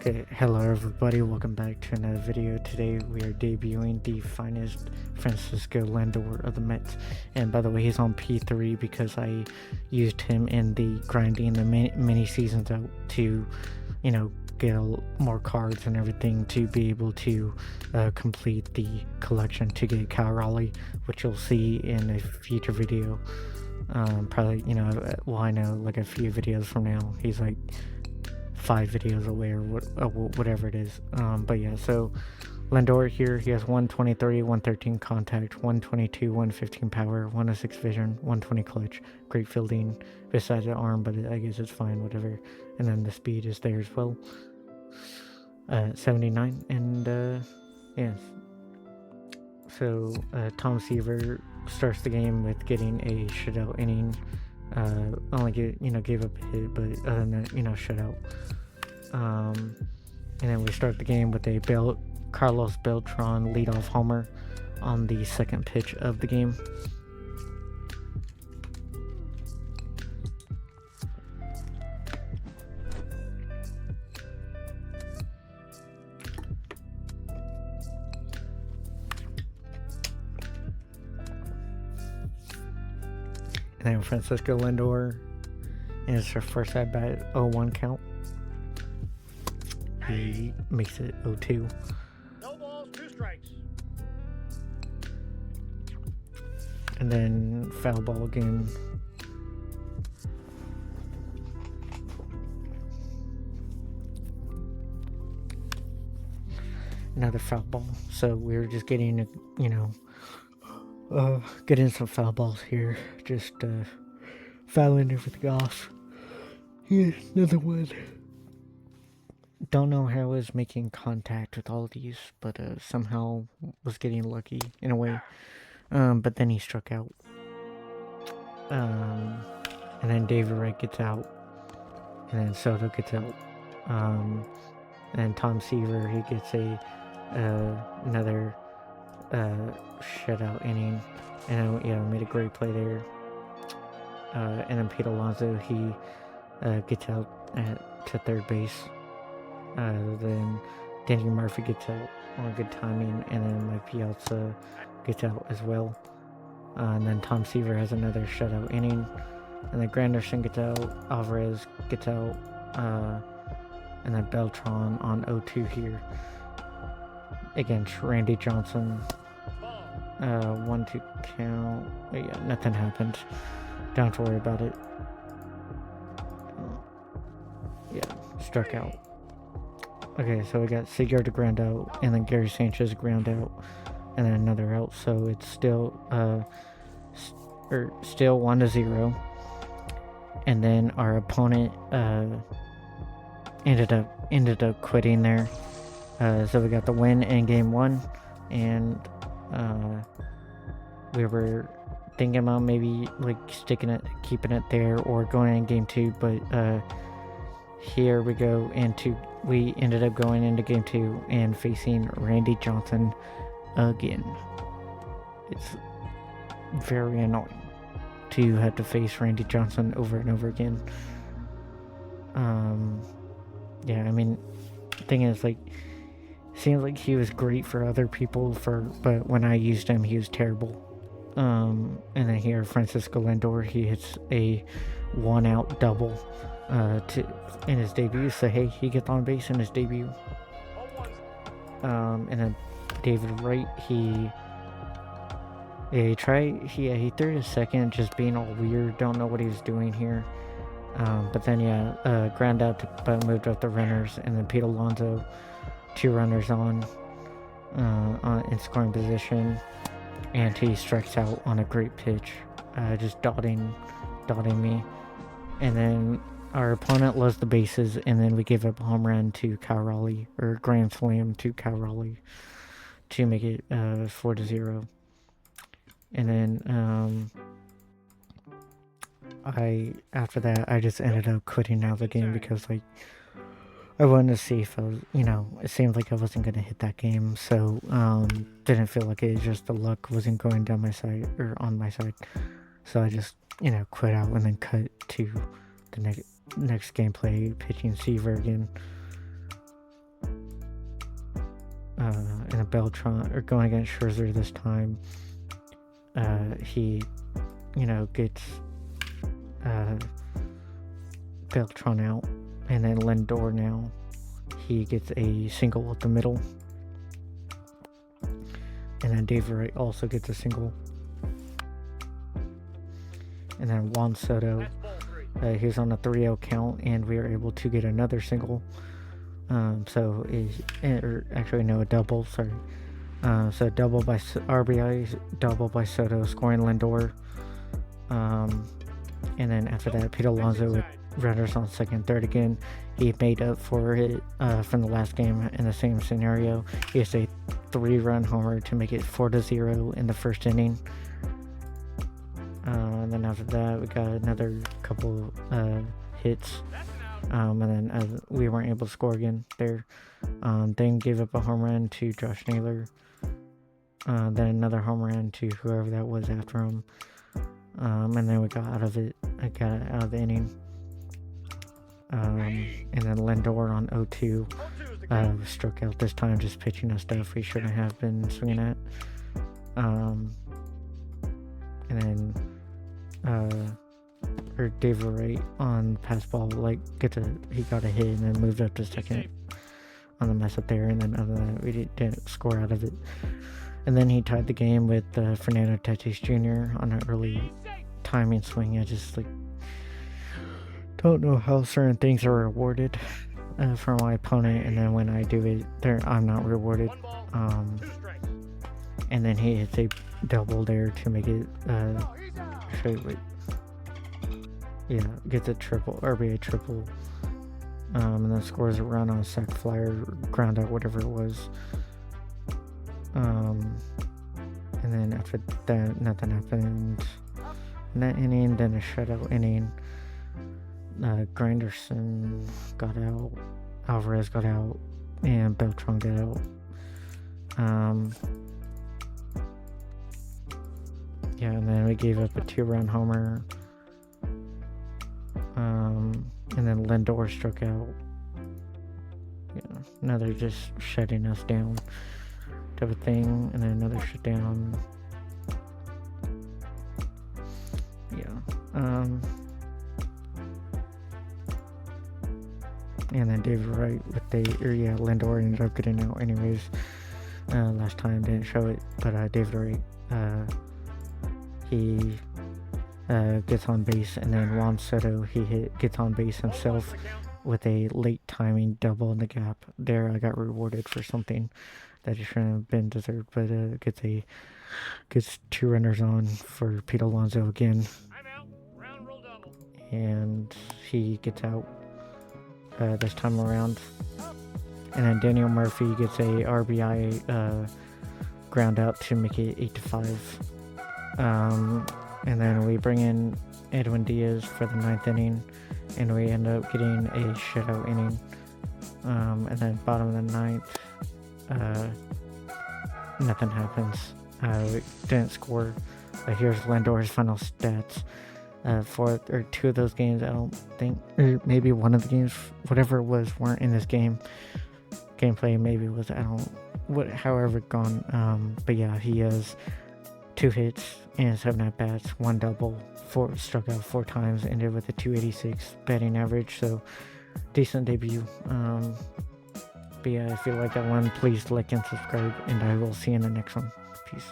Okay, hello everybody, welcome back to another video. Today we are debuting the finest Francisco Lindor of the Mets. And by the way, he's on P3 because I used him in the grinding the mini seasons out to, get more cards and everything to be able to complete the collection to get Cal Raleigh, which you'll see in a future video. Probably, I know like a few videos from now. He's like 5 videos away or whatever it is. But yeah, so Lindor here, he has 123, 113 contact, 122, 115 power, 106 vision, 120 clutch, great fielding besides the arm, but I guess it's fine, whatever. And then the speed is there as well. 79, and yes. So Tom Seaver starts the game with getting a shutout inning. Only gave up a hit, but other than that, shutout. And then we start the game with a Carlos Beltran leadoff homer on the second pitch of the game. And then Francisco Lindor is her first at bat, 0-1 count. He makes it 0-2. No balls, 2 strikes. And then foul ball again. Another foul ball. So we were just getting, getting some foul balls here. Just fouling everything off. Here's another one. Don't know how I was making contact with all of these, but somehow was getting lucky in a way. But then he struck out. And then David Wright gets out. And then Soto gets out. And Tom Seaver, he gets another shutout inning. And made a great play there. And then Pete Alonso, he gets out to third base. Then Danny Murphy gets out on good timing, and then Mike Piazza gets out as well. And then Tom Seaver has another shutout inning, and then Granderson gets out, Alvarez gets out, and then Beltran on 0-2 here against Randy Johnson. 1-2 count. But yeah, nothing happened. Don't have to worry about it. Yeah, struck out. Okay, so we got Seager to ground out, and then Gary Sanchez ground out, and then another out. So it's still still 1-0. And then our opponent ended up quitting there. So we got the win in game 1, and we were thinking about maybe like keeping it there, or going in game 2, but here we ended up going into game 2 and facing Randy Johnson again. It's very annoying to have to face Randy Johnson over and over again. Yeah, I mean, the thing is, like, seems like he was great for other people, but when I used him, he was terrible. And then here, Francisco Lindor, he hits a 1-out double in his debut. So hey, he gets on base in his debut. And then David Wright, he threw a second, just being all weird. Don't know what he was doing here. But then ground out but moved up the runners, and then Pete Alonso, 2 runners on in scoring position, and he strikes out on a great pitch, just dotting me. And then our opponent loves the bases, and then we gave up a home run to Cal Raleigh, or grand slam to Cal Raleigh, to make it 4-0. And then after that I just ended up quitting out of the game, because like I wanted to see if I was, it seemed like I wasn't gonna hit that game, so didn't feel like it. Just the luck wasn't going down my side or on my side, so I just quit out and then cut to the next gameplay, pitching Seaver again. in a Beltron, or going against Scherzer this time. He, gets Beltron out, and then Lindor now, he gets a single up the middle, and then David Wright also gets a single, and then Juan Soto, he was on a 3-0 count, and we were able to get another single. So a double. Sorry. So double by RBI, double by Soto, scoring Lindor. And then after that, Pete Alonso with runners on second, third again. He made up for it from the last game in the same scenario. He has a 3-run homer to make it 4-0 in the first inning. And then after that, we got another couple hits. And then we weren't able to score again there. Then gave up a home run to Josh Naylor. Then another home run to whoever that was after him. And then we got out of it. I got out of the inning. And then Lindor on 0-2 struck out this time, just pitching us stuff we shouldn't have been swinging at. And then David Wright on pass ball, he got a hit and then moved up to second on the mess up there. And then other than that, we didn't score out of it. And then he tied the game with Fernando Tatis Jr. on an early timing swing. I just don't know how certain things are rewarded for my opponent, and then when I do it, I'm not rewarded. And then he hits a double there to make it. Gets a triple, RBI triple. And then scores a run on a sac flyer, ground out, whatever it was. And then after that, nothing happened in that inning. Then a shutout inning. Granderson got out, Alvarez got out, and Beltran got out. And then we gave up a 2-run homer. And then Lindor struck out. Another just shutting us down type of thing, and then another shutdown. And then David Wright Lindor ended up getting out anyways. Last time didn't show it, but David Wright, he gets on base, and then Juan Soto, gets on base himself with a late timing double in the gap. There I got rewarded for something that it shouldn't have been deserved, but gets 2 runners on for Pete Alonso again. And he gets out this time around. And then Daniel Murphy gets a RBI ground out to make it 8-5. And then we bring in Edwin Diaz for the 9th inning, and we end up getting a shutout inning. And then bottom of the 9th, nothing happens. We didn't score. Here's Lindor's final stats. 2 of those games, I don't think, or maybe one of the games, whatever it was, weren't in this game. Gameplay maybe was, however gone. But yeah, he has 2 hits and 7 at-bats, 1 double, struck out 4 times, ended with a 286 batting average, so decent debut. But yeah, if you like that one, please like and subscribe, and I will see you in the next one. Peace.